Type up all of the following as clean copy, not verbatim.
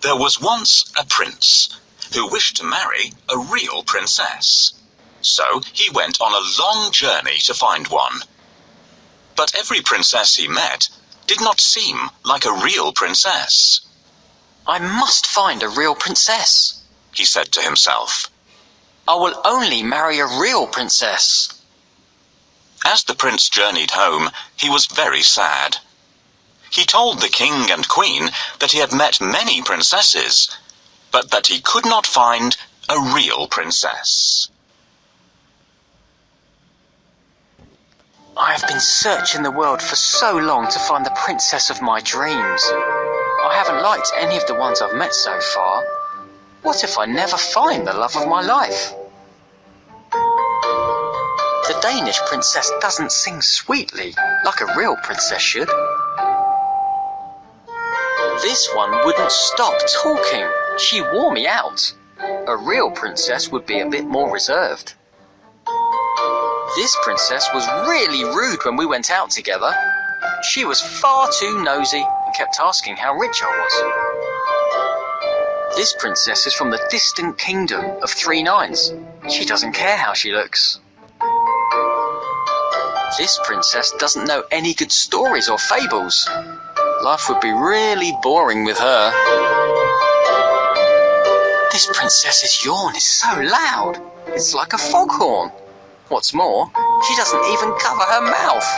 There was once a prince who wished to marry a real princess. So he went on a long journey to find one. But every princess he met did not seem like a real princess. I must find a real princess, he said to himself. I will only marry a real princess. As the prince journeyed home, he was very sad. He told the king and queen that he had met many princesses, but that he could not find a real princess. I have been searching the world for so long to find the princess of my dreams. I haven't liked any of the ones I've met so far. What if I never find the love of my life? The Danish princess doesn't sing sweetly like a real princess should. This one wouldn't stop talking. She wore me out. A real princess would be a bit more reserved. This princess was really rude when we went out together. She was far too nosy and kept asking how rich I was. This princess is from the distant kingdom of 3 nines. She doesn't care how she looks. This princess doesn't know any good stories or fables. Life would be really boring with her. This princess's yawn is so loud. It's like a foghorn. What's more, she doesn't even cover her mouth.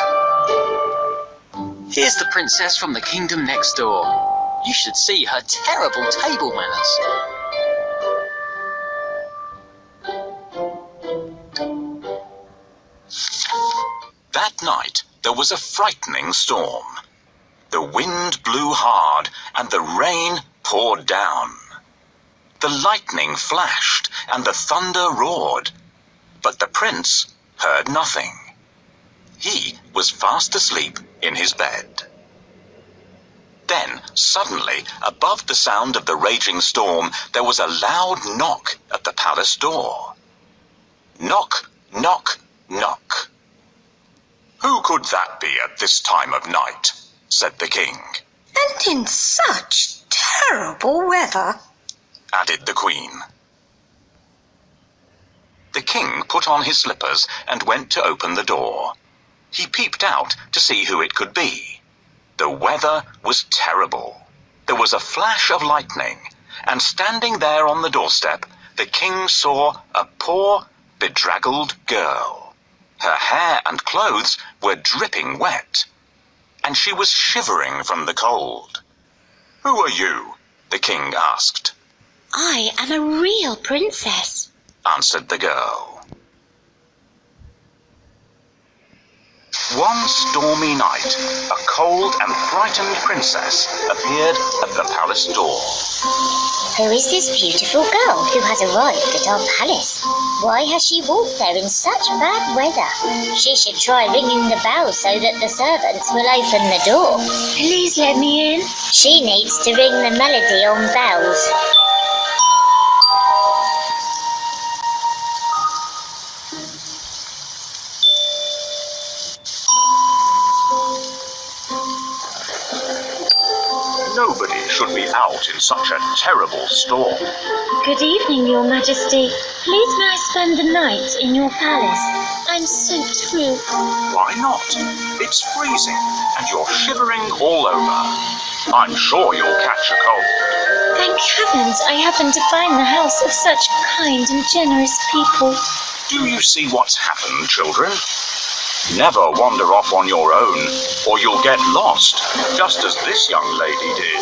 Here's the princess from the kingdom next door. You should see her terrible table manners. That night, there was a frightening storm. The wind blew hard and the rain poured down. The lightning flashed and the thunder roared, but the prince heard nothing. He was fast asleep in his bed. Then, suddenly, above the sound of the raging storm, there was a loud knock at the palace door. Knock, knock, knock. "Who could that be at this time of night?" said the king. "And in such terrible weather," added the queen. The king put on his slippers and went to open the door. He peeped out to see who it could be. The weather was terrible. There was a flash of lightning, and standing there on the doorstep, the king saw a poor, bedraggled girl. Her hair and clothes were dripping wet, and she was shivering from the cold. "Who are you?" the king asked. "I am a real princess," answered the girl. One stormy night, a cold and frightened princess appeared at the palace door. "Who is this beautiful girl who has arrived at our palace? Why has she walked there in such bad weather? She should try ringing the bell so that the servants will open the door. Please let me in." She needs to ring the melody on bells. Nobody should be out in such a terrible storm. "Good evening, Your Majesty. Please may I spend the night in your palace? I'm soaked through." Why not? It's freezing and you're shivering all over. I'm sure you'll catch a cold. "Thank heavens I happen to find the house of such kind and generous people." Do you see what's happened, children? Never wander off on your own, or you'll get lost, just as this young lady did.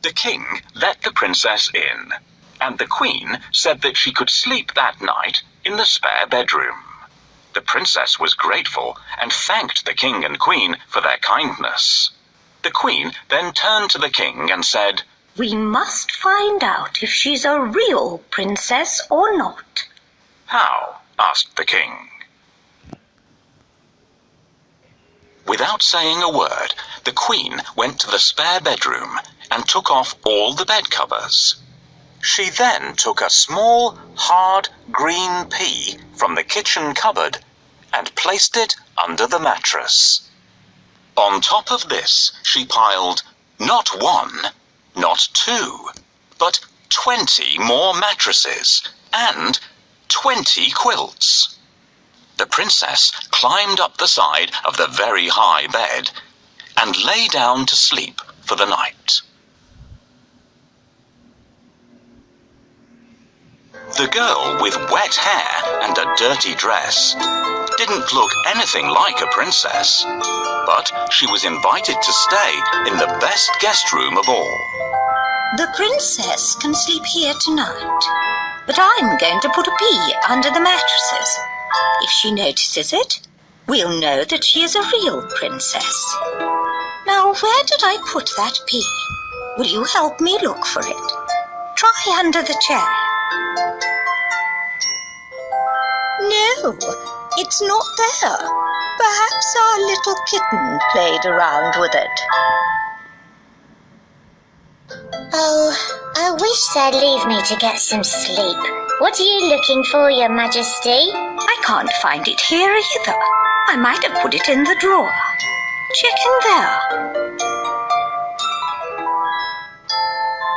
The king let the princess in, and the queen said that she could sleep that night in the spare bedroom. The princess was grateful and thanked the king and queen for their kindness. The queen then turned to the king and said, "We must find out if she's a real princess or not." "How?" asked the king. Without saying a word, the queen went to the spare bedroom and took off all the bed covers. She then took a small, hard, green pea from the kitchen cupboard and placed it under the mattress. On top of this, she piled not one, not two, but 20 more mattresses and 20 quilts. The princess climbed up the side of the very high bed and lay down to sleep for the night. The girl with wet hair and a dirty dress didn't look anything like a princess, but she was invited to stay in the best guest room of all. The princess can sleep here tonight, but I'm going to put a pea under the mattresses. If she notices it, we'll know that she is a real princess. Now, where did I put that pea? Will you help me look for it? Try under the chair. No, it's not there. Perhaps our little kitten played around with it. Oh, I wish they'd leave me to get some sleep. What are you looking for, Your Majesty? I can't find it here either. I might have put it in the drawer. Check in there.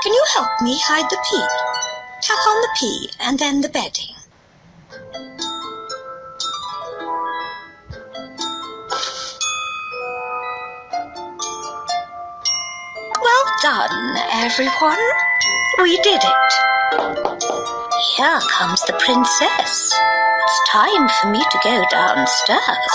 Can you help me hide the pea? Tap on the pea and then the bedding. Well done, everyone. We did it. Here comes the princess. It's time for me to go downstairs.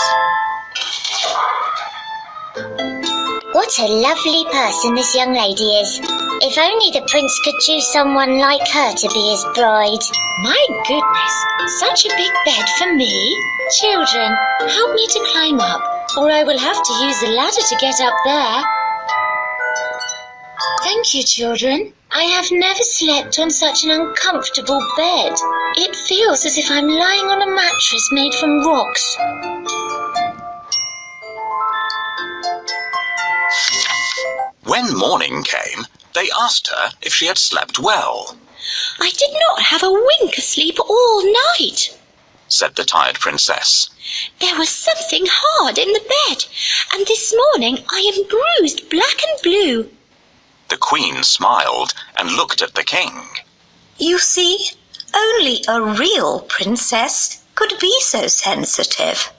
What a lovely person this young lady is. If only the prince could choose someone like her to be his bride. My goodness, such a big bed for me. Children, help me to climb up, or I will have to use the ladder to get up there. Thank you, children. I have never slept on such an uncomfortable bed. It feels as if I'm lying on a mattress made from rocks. When morning came, they asked her if she had slept well, I did not have a wink of sleep all night, said the tired princess. There was something hard in the bed, and this morning I am bruised black and blue. The queen smiled and looked at the king. You see, only a real princess could be so sensitive.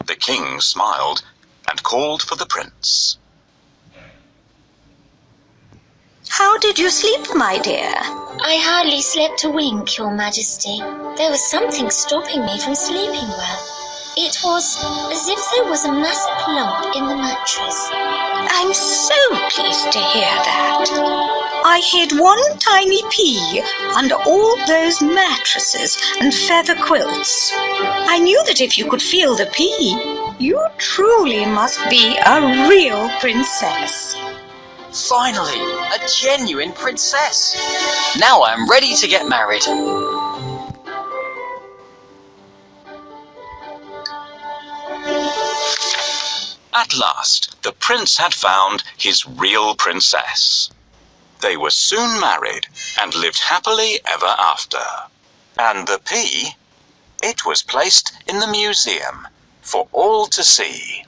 The king smiled and called for the prince. How did you sleep, my dear? I hardly slept a wink, Your Majesty. There was something stopping me from sleeping well. It was as if there was a massive lump in the mattress. I'm so pleased to hear that. I hid one tiny pea under all those mattresses and feather quilts. I knew that if you could feel the pea, you truly must be a real princess. Finally, a genuine princess. Now I'm ready to get married. At last, the prince had found his real princess. They were soon married and lived happily ever after. And the pea, it was placed in the museum for all to see.